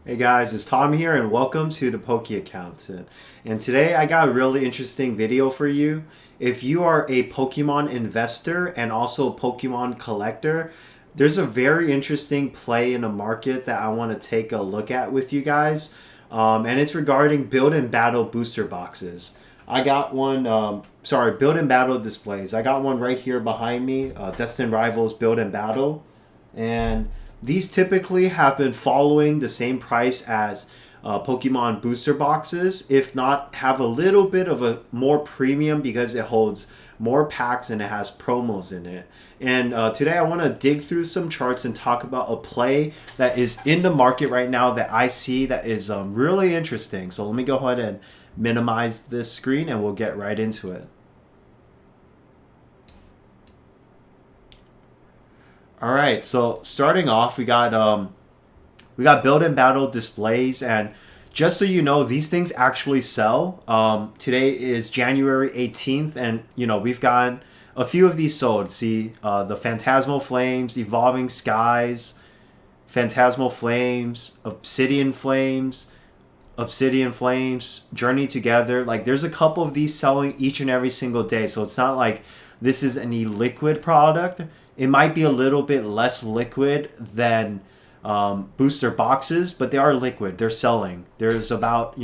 Hey guys, it's Tom here and welcome to the Poke Accountant. And today I got a really interesting video for you. If you are a Pokemon investor and also a Pokemon collector, there's a very interesting play in the market that I want to take a look at with you guys. And it's regarding build and battle booster boxes. I got one, build and battle displays. I got one right here behind me, Destined Rivals Build and Battle. And these typically have been following the same price as Pokemon booster boxes, if not have a little bit of a more premium because it holds more packs and it has promos in it. And today I want to dig through some charts and talk about a play that is in the market right now that I see that is really interesting. So let me go ahead and minimize this screen and we'll get right into it. All right, so starting off, we got build and battle displays, and just so you know, these things actually sell. Today is January 18th, and we've gotten a few of these sold. See, the Phantasmal Flames, Evolving Skies, Phantasmal Flames, Obsidian Flames, Journey Together. Like, there's a couple of these selling each and every single day, so it's not like this is any liquid product. It might be a little bit less liquid than booster boxes, but they are liquid. They're selling. There's about,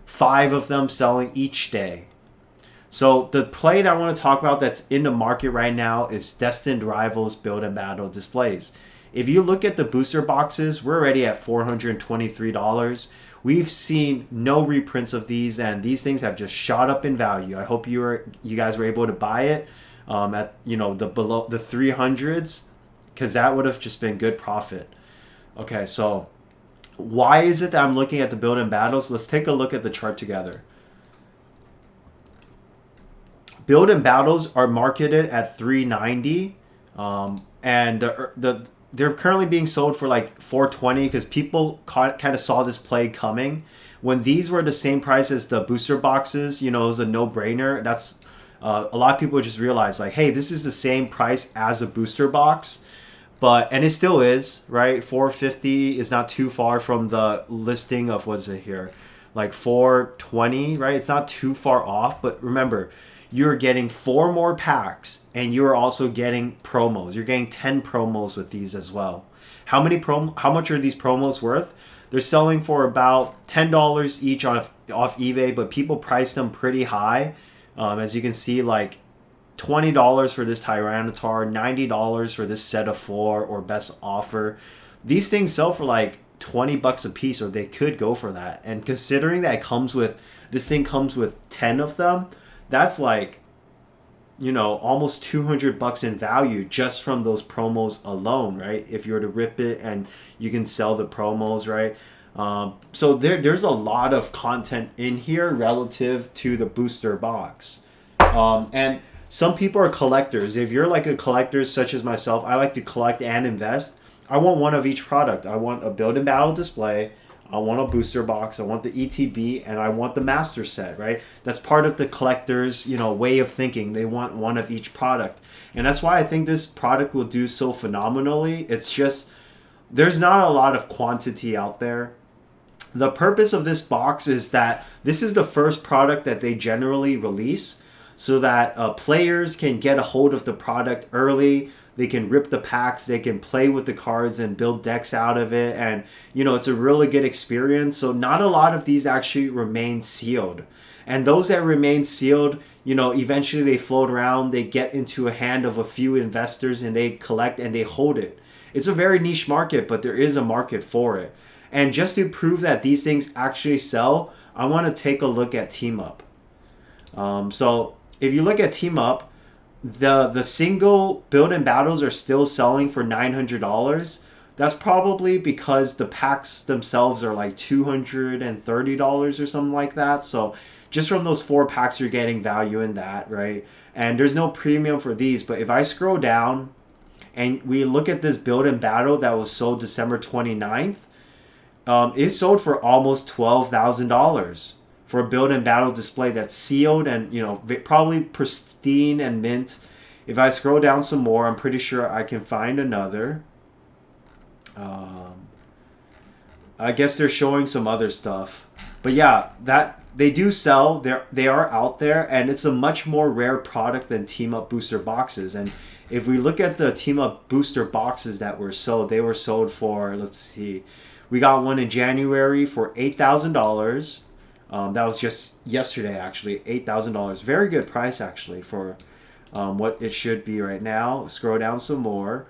five of them selling each day. So the play that I want to talk about that's in the market right now is Destined Rivals Build and Battle displays. If you look at the booster boxes, we're already at $423. We've seen no reprints of these, and these things have just shot up in value. I hope you guys were able to buy it at the below the 300s, because that would have just been good profit. Okay, so why is it that I'm looking at the build and battles? Let's take a look at the chart together. Build and battles are marketed at 390, and they're currently being sold for like 420 because people kind of saw this play coming. When these were the same price as the booster boxes, it was a no-brainer. That's a lot of people just realized, like, hey, this is the same price as a booster box. And it still is, right? 450 is not too far from the listing of, what's it here, like 420, right? It's not too far off. But remember, you're getting 4 more packs and you're also getting promos. You're getting 10 promos with these as well. How much are these promos worth? They're selling for about $10 each off eBay, but people price them pretty high. As you can see, like $20 for this Tyranitar, $90 for this set of 4 or best offer. These things sell for like $20 a piece, or they could go for that. And considering that this thing comes with 10 of them, that's like, almost $200 in value just from those promos alone, right? If you were to rip it and you can sell the promos, right? So there's a lot of content in here relative to the booster box. And some people are collectors. If you're like a collector such as myself, I like to collect and invest. I want one of each product. I want a build and battle display. I want a booster box. I want the ETB, and I want the master set, right? That's part of the collector's, way of thinking. They want one of each product. And that's why I think this product will do so phenomenally. It's just, there's not a lot of quantity out there. The purpose of this box is that this is the first product that they generally release, so that players can get a hold of the product early. They can rip the packs, they can play with the cards and build decks out of it. And, it's a really good experience. So not a lot of these actually remain sealed. And those that remain sealed, eventually they float around, they get into a hand of a few investors and they collect and they hold it. It's a very niche market, but there is a market for it. And just to prove that these things actually sell, I want to take a look at Team Up. So if you look at Team Up, the single build and battles are still selling for $900. That's probably because the packs themselves are like $230 or something like that. So just from those 4 packs, you're getting value in that, right? And there's no premium for these. But if I scroll down and we look at this build and battle that was sold December 29th, it sold for almost $12,000 for a build and battle display that's sealed and probably pristine and mint. If I scroll down some more, I'm pretty sure I can find another. I guess they're showing some other stuff. But yeah, that they do sell. They are out there, and it's a much more rare product than Team Up booster boxes. And if we look at the Team Up booster boxes that were sold, they were sold for, let's see, we got one in January for $8,000. That was just yesterday, actually. $8,000. Very good price, actually, for what it should be right now. Scroll down some more.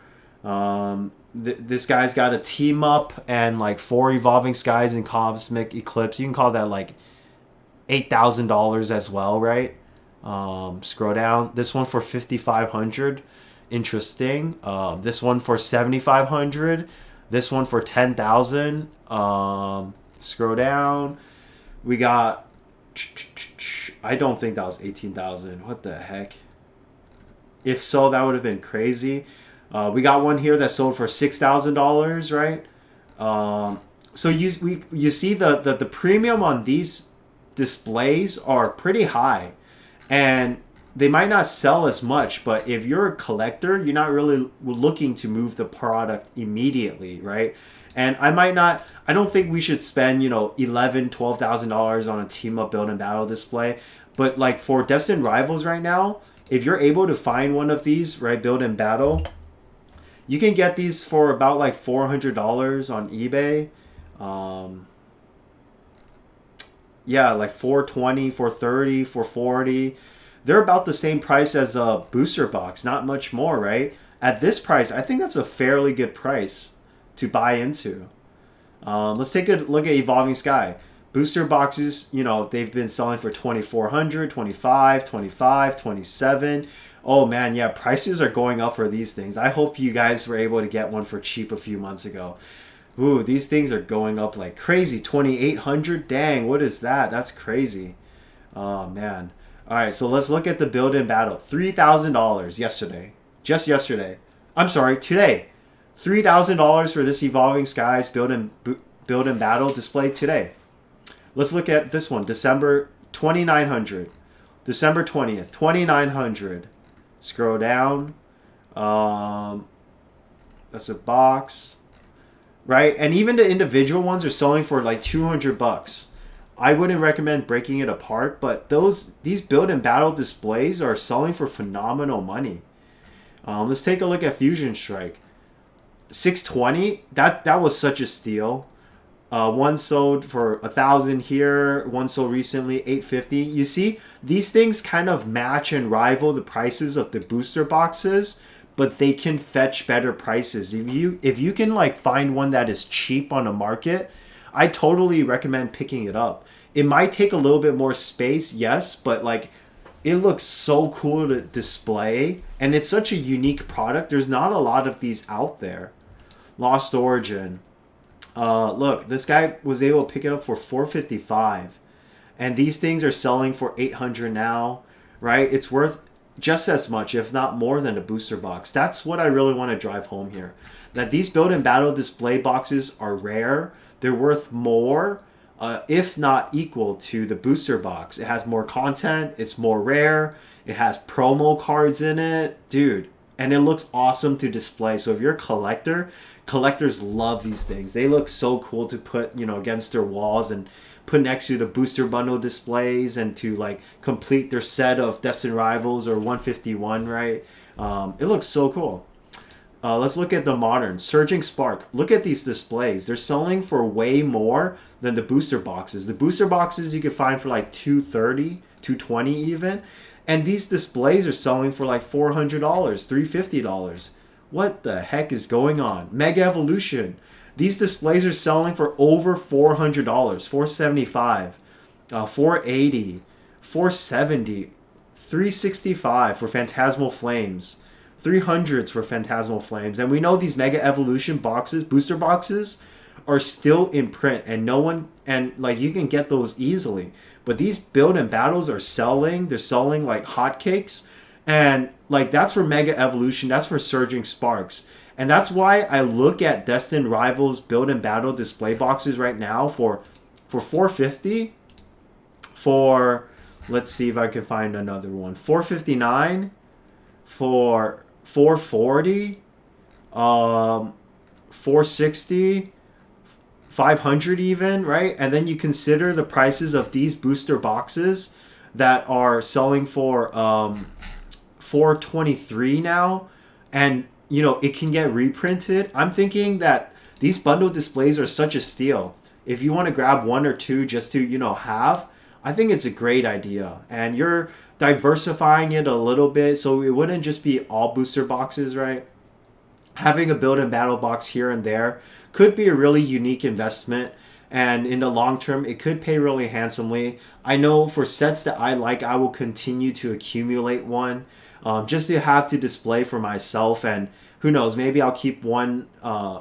This guy's got a Team Up and like 4 Evolving Skies and Cosmic Eclipse. You can call that like $8,000 as well, right? Scroll down. This one for 5,500. Interesting. This one for 7,500. This one for 10,000. Scroll down. We got. I don't think that was 18,000. What the heck? If so, that would have been crazy. We got one here that sold for $6,000, right? So you see the premium on these displays are pretty high, and they might not sell as much. But if you're a collector, you're not really looking to move the product immediately, right? And I don't think we should spend $11,000-$12,000 on a Team Up Build and Battle display. But like for Destined Rivals right now, if you're able to find one of these, right, Build and Battle, you can get these for about like $400 on eBay. Yeah, like $420, $430, $440. They're about the same price as a booster box, not much more, right? At this price, I think that's a fairly good price to buy into. Let's take a look at Evolving Sky. Booster boxes, they've been selling for $2,400, $25, $25, $27. Oh man, yeah, prices are going up for these things. I hope you guys were able to get one for cheap a few months ago. Ooh, these things are going up like crazy. $2,800? Dang, what is that? That's crazy. Oh man. All right, so let's look at the Build and Battle. $3,000 yesterday. Just yesterday. I'm sorry, today. $3,000 for this Evolving Skies Build and Battle display today. Let's look at this one. December 2,900. December 20th, 2,900. Scroll down. That's a box, right? And even the individual ones are selling for like $200. I wouldn't recommend breaking it apart, but these Build and Battle displays are selling for phenomenal money. Let's take a look at Fusion Strike. $620. That was such a steal. One sold for $1,000 here. One sold recently, $850. You see, these things kind of match and rival the prices of the booster boxes, but they can fetch better prices. If you can like find one that is cheap on the market, I totally recommend picking it up. It might take a little bit more space, yes, but like it looks so cool to display, and it's such a unique product. There's not a lot of these out there. Lost Origin. Look, this guy was able to pick it up for $455, and these things are selling for $800 now, right? It's worth just as much, if not more, than a booster box. That's what I really want to drive home here. That these Build and Battle display boxes are rare. They're worth more, if not equal to the booster box. It has more content. It's more rare. It has promo cards in it, dude. And it looks awesome to display. So if you're a collector, collectors love these things. They look so cool to put, against their walls and put next to the booster bundle displays and to like complete their set of Destined Rivals or 151, right? It looks so cool. Let's look at the modern Surging Spark. Look at these displays. They're selling for way more than the booster boxes. The booster boxes you can find for like $230, $220 even. And these displays are selling for like $400, $350. What the heck is going on? Mega Evolution. These displays are selling for over $400, $475, $480, $470, $365 for Phantasmal Flames, $300s for Phantasmal Flames. And we know these Mega Evolution boxes, booster boxes, are still in print, and like you can get those easily. But these Build and Battles are selling. They're selling like hotcakes. And like that's for Mega Evolution. That's for Surging Sparks. And that's why I look at Destined Rivals Build and Battle display boxes right now for $450. For, let's see if I can find another one. $459. For $440. $460. 500 even, right? And then you consider the prices of these booster boxes that are selling for 423 now, and you know it can get reprinted. I'm thinking that these bundle displays are such a steal. If you want to grab one or two just to, you know, have, I think it's a great idea. And you're diversifying it a little bit so it wouldn't just be all booster boxes, right? Having a build and battle box here and there could be a really unique investment, and in the long term it could pay really handsomely. I know for sets that I like, I will continue to accumulate one, just to have to display for myself. And who knows, maybe I'll keep one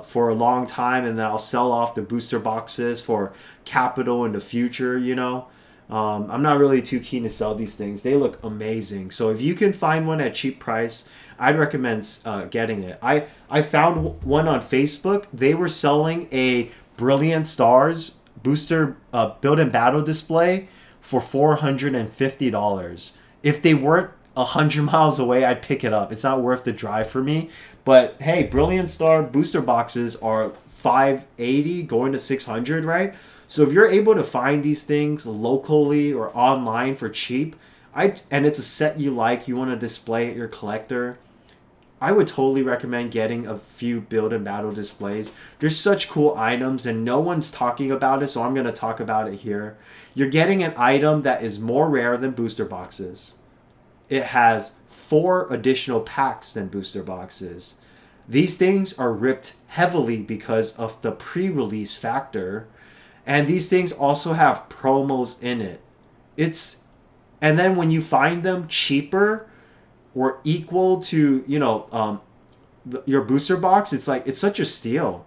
for a long time, and then I'll sell off the booster boxes for capital in the future, you know. I'm not really too keen to sell these things. They look amazing. So if you can find one at cheap price, I'd recommend getting it. I found one on Facebook. They were selling a Brilliant Stars booster build and battle display for $450. If they weren't 100 miles away, I'd pick it up. It's not worth the drive for me. But hey, Brilliant Star booster boxes are 580 going to 600, right? So if you're able to find these things locally or online for cheap, and it's a set you like, you want to display at your collector, I would totally recommend getting a few build and battle displays. There's such cool items and no one's talking about it, so I'm going to talk about it here. You're getting an item that is more rare than booster boxes. It has 4 additional packs than booster boxes. These things are ripped heavily because of the pre-release factor. And these things also have promos in it. And then when you find them cheaper or equal to, you know, your booster box, it's like, it's such a steal,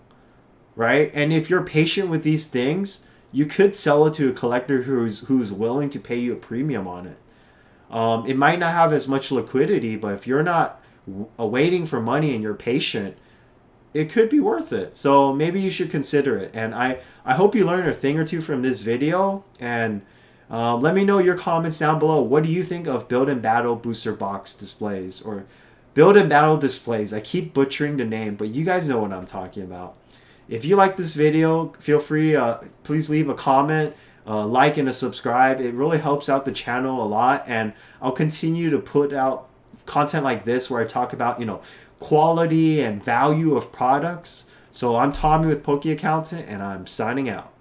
right? And if you're patient with these things, you could sell it to a collector who's willing to pay you a premium on it. It might not have as much liquidity, but if you're not waiting for money and you're patient, it could be worth it. So maybe you should consider it. And I hope you learned a thing or two from this video. And let me know your comments down below. What do you think of build and battle booster box displays, or build and battle displays? I keep butchering the name, but you guys know what I'm talking about. If you like this video, feel free, please leave a comment, like, and a subscribe. It really helps out the channel a lot. And I'll continue to put out content like this where I talk about, you know, quality and value of products. So I'm Tommy with Poke Accountant, and I'm signing out.